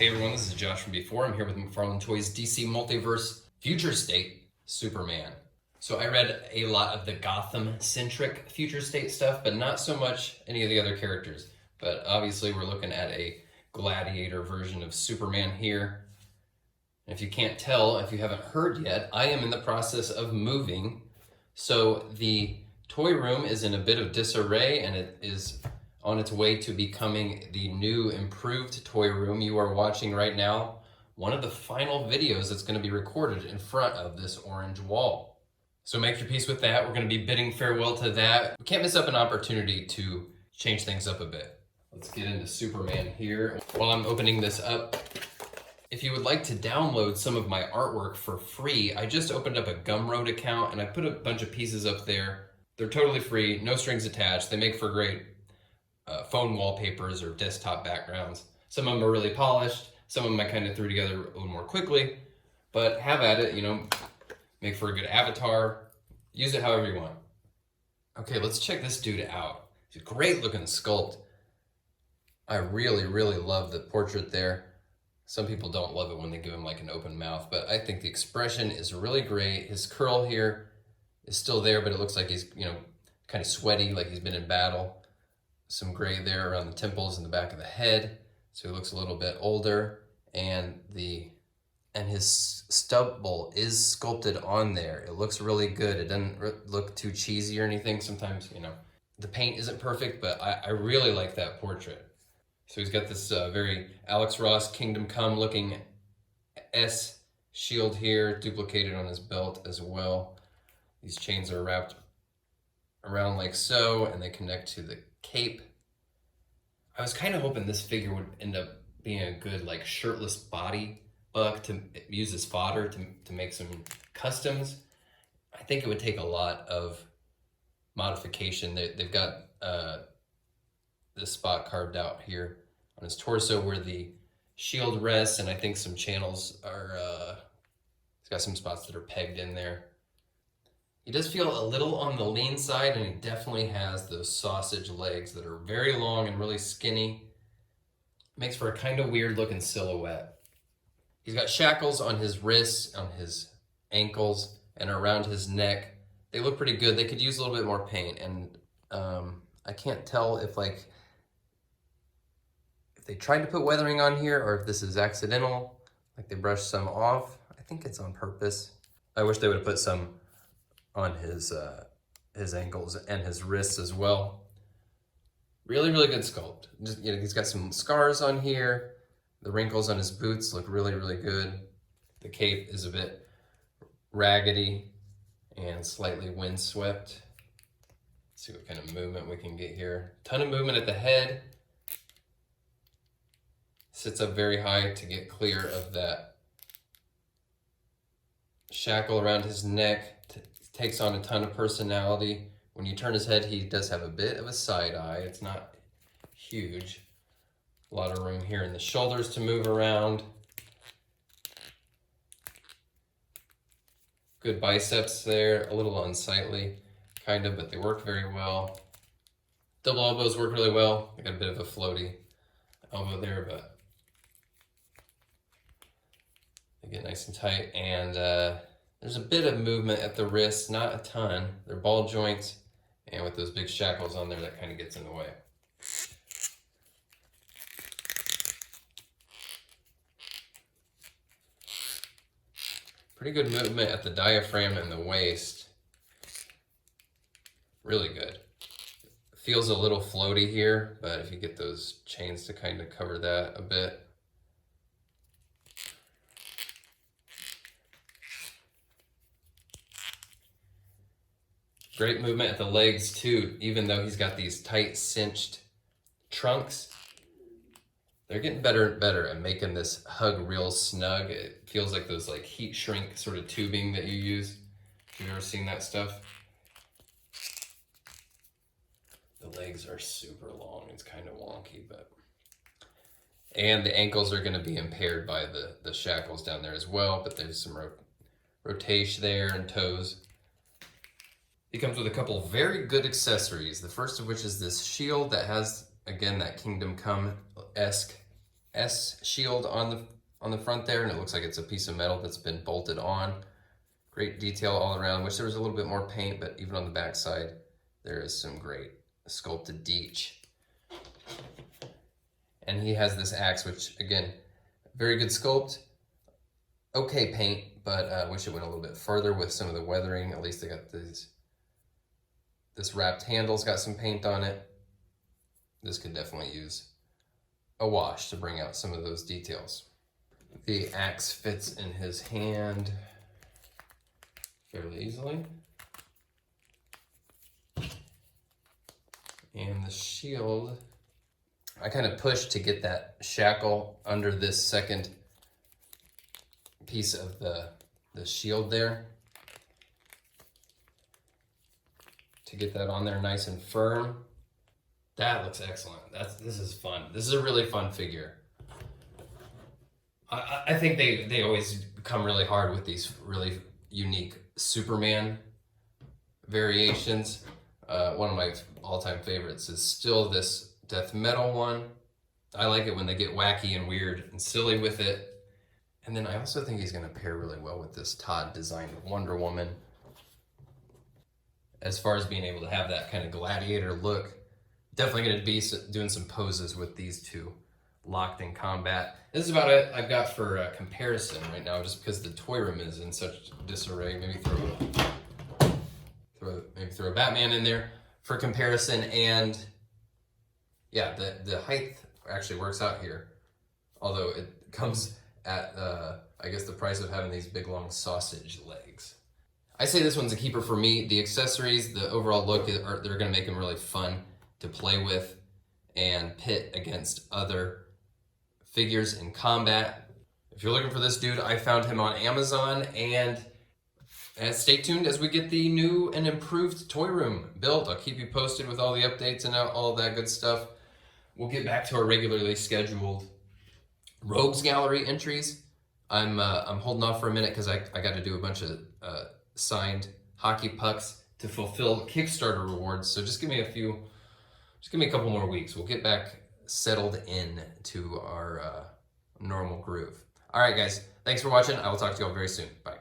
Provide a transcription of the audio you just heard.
Hey everyone, this is Josh from Before. I'm here with McFarlane Toys DC Multiverse Future State Superman. So I read a lot of the Gotham-centric Future State stuff, but not so much any of the other characters. But obviously we're looking at a gladiator version of Superman here. And if you can't tell, if you haven't heard yet, I am in the process of moving. So the toy room is in a bit of disarray and it is on its way to becoming the new improved toy room you are watching right now. One of the final videos that's going to be recorded in front of this orange wall. So make your peace with that. We're going to be bidding farewell to that. We can't miss up an opportunity to change things up a bit. Let's get into Superman here. While I'm opening this up, if you would like to download some of my artwork for free, I just opened up a Gumroad account and I put a bunch of pieces up there. They're totally free, no strings attached. They make for great phone wallpapers or desktop backgrounds. Some of them are really polished. Some of them I kind of threw together a little more quickly, but have at it, you know, make for a good avatar. Use it however you want. Okay, let's check this dude out. He's a great looking sculpt. I really, really love the portrait there. Some people don't love it when they give him like an open mouth, but I think the expression is really great. His curl here is still there, but it looks like he's, you know, kind of sweaty, like he's been in battle. Some gray there around the temples and the back of the head, so he looks a little bit older, and his stubble is sculpted on there. It looks really good. It doesn't look too cheesy or anything. Sometimes, you know, the paint isn't perfect, but I really like that portrait. So he's got this very Alex Ross Kingdom Come looking S shield here, duplicated on his belt as well. These chains are wrapped around like so, and they connect to the cape. I was kind of hoping this figure would end up being a good like shirtless body buck to use as fodder to make some customs. I think it would take a lot of modification. They've got this spot carved out here on his torso where the shield rests, and I think some channels are, he's got some spots that are pegged in there. He does feel a little on the lean side, and he definitely has those sausage legs that are very long and really skinny. Makes for a kind of weird looking silhouette. He's got shackles on his wrists, on his ankles, and around his neck. They look pretty good. They could use a little bit more paint, and I can't tell if they tried to put weathering on here or if this is accidental, like they brushed some off. I think it's on purpose. I wish they would have put some on his ankles and his wrists as well. Really, really good sculpt. Just, you know, he's got some scars on here. The wrinkles on his boots look really, really good. The cape is a bit raggedy and slightly windswept. Let's see what kind of movement we can get here. Ton of movement at the head. Sits up very high to get clear of that shackle around his neck. Takes on a ton of personality. When you turn his head, he does have a bit of a side eye. It's not huge. A lot of room here in the shoulders to move around. Good biceps there, a little unsightly, kind of, but they work very well. Double elbows work really well. I got a bit of a floaty elbow there, but they get nice and tight. And there's a bit of movement at the wrists, not a ton. They're ball joints, and with those big shackles on there, that kind of gets in the way. Pretty good movement at the diaphragm and the waist. Really good. Feels a little floaty here, but if you get those chains to kind of cover that a bit. Great movement at the legs too, even though he's got these tight cinched trunks. They're getting better and better at making this hug real snug. It feels like those like heat shrink sort of tubing that you use. If you've ever seen that stuff. The legs are super long. It's kind of wonky, but. And the ankles are going to be impaired by the shackles down there as well, but there's some rotation there and toes. He comes with a couple of very good accessories. The first of which is this shield that has, again, that Kingdom Come-esque S shield on the front there, and it looks like it's a piece of metal that's been bolted on. Great detail all around. Wish there was a little bit more paint, but even on the back side, there is some great sculpted deech. And he has this axe, which again, very good sculpt. Okay paint, but I wish it went a little bit further with some of the weathering. At least they got this wrapped handle's got some paint on it. This could definitely use a wash to bring out some of those details. The axe fits in his hand fairly easily. And the shield, I kind of pushed to get that shackle under this second piece of the shield there, to get that on there nice and firm. That looks excellent. This is fun. This is a really fun figure. I think they always come really hard with these really unique Superman variations. One of my all-time favorites is still this death metal one. I like it when they get wacky and weird and silly with it. And then I also think he's going to pair really well with this Todd designed Wonder Woman. As far as being able to have that kind of gladiator look, definitely going to be doing some poses with these two locked in combat. This is about it I've got for comparison right now, just because the toy room is in such disarray. Maybe throw a Batman in there for comparison. And yeah, the height actually works out here, although it comes at I guess the price of having these big long sausage legs. I say this one's a keeper for me. The accessories, the overall look, they're going to make him really fun to play with and pit against other figures in combat. If you're looking for this dude, I found him on Amazon, and stay tuned as we get the new and improved toy room built. I'll keep you posted with all the updates and all that good stuff. We'll get back to our regularly scheduled Rogues Gallery entries. I'm holding off for a minute because I got to do a bunch of signed hockey pucks to fulfill Kickstarter rewards. So just give me a couple more weeks. We'll get back settled in to our normal groove. All right, guys. Thanks for watching. I will talk to you all very soon. Bye.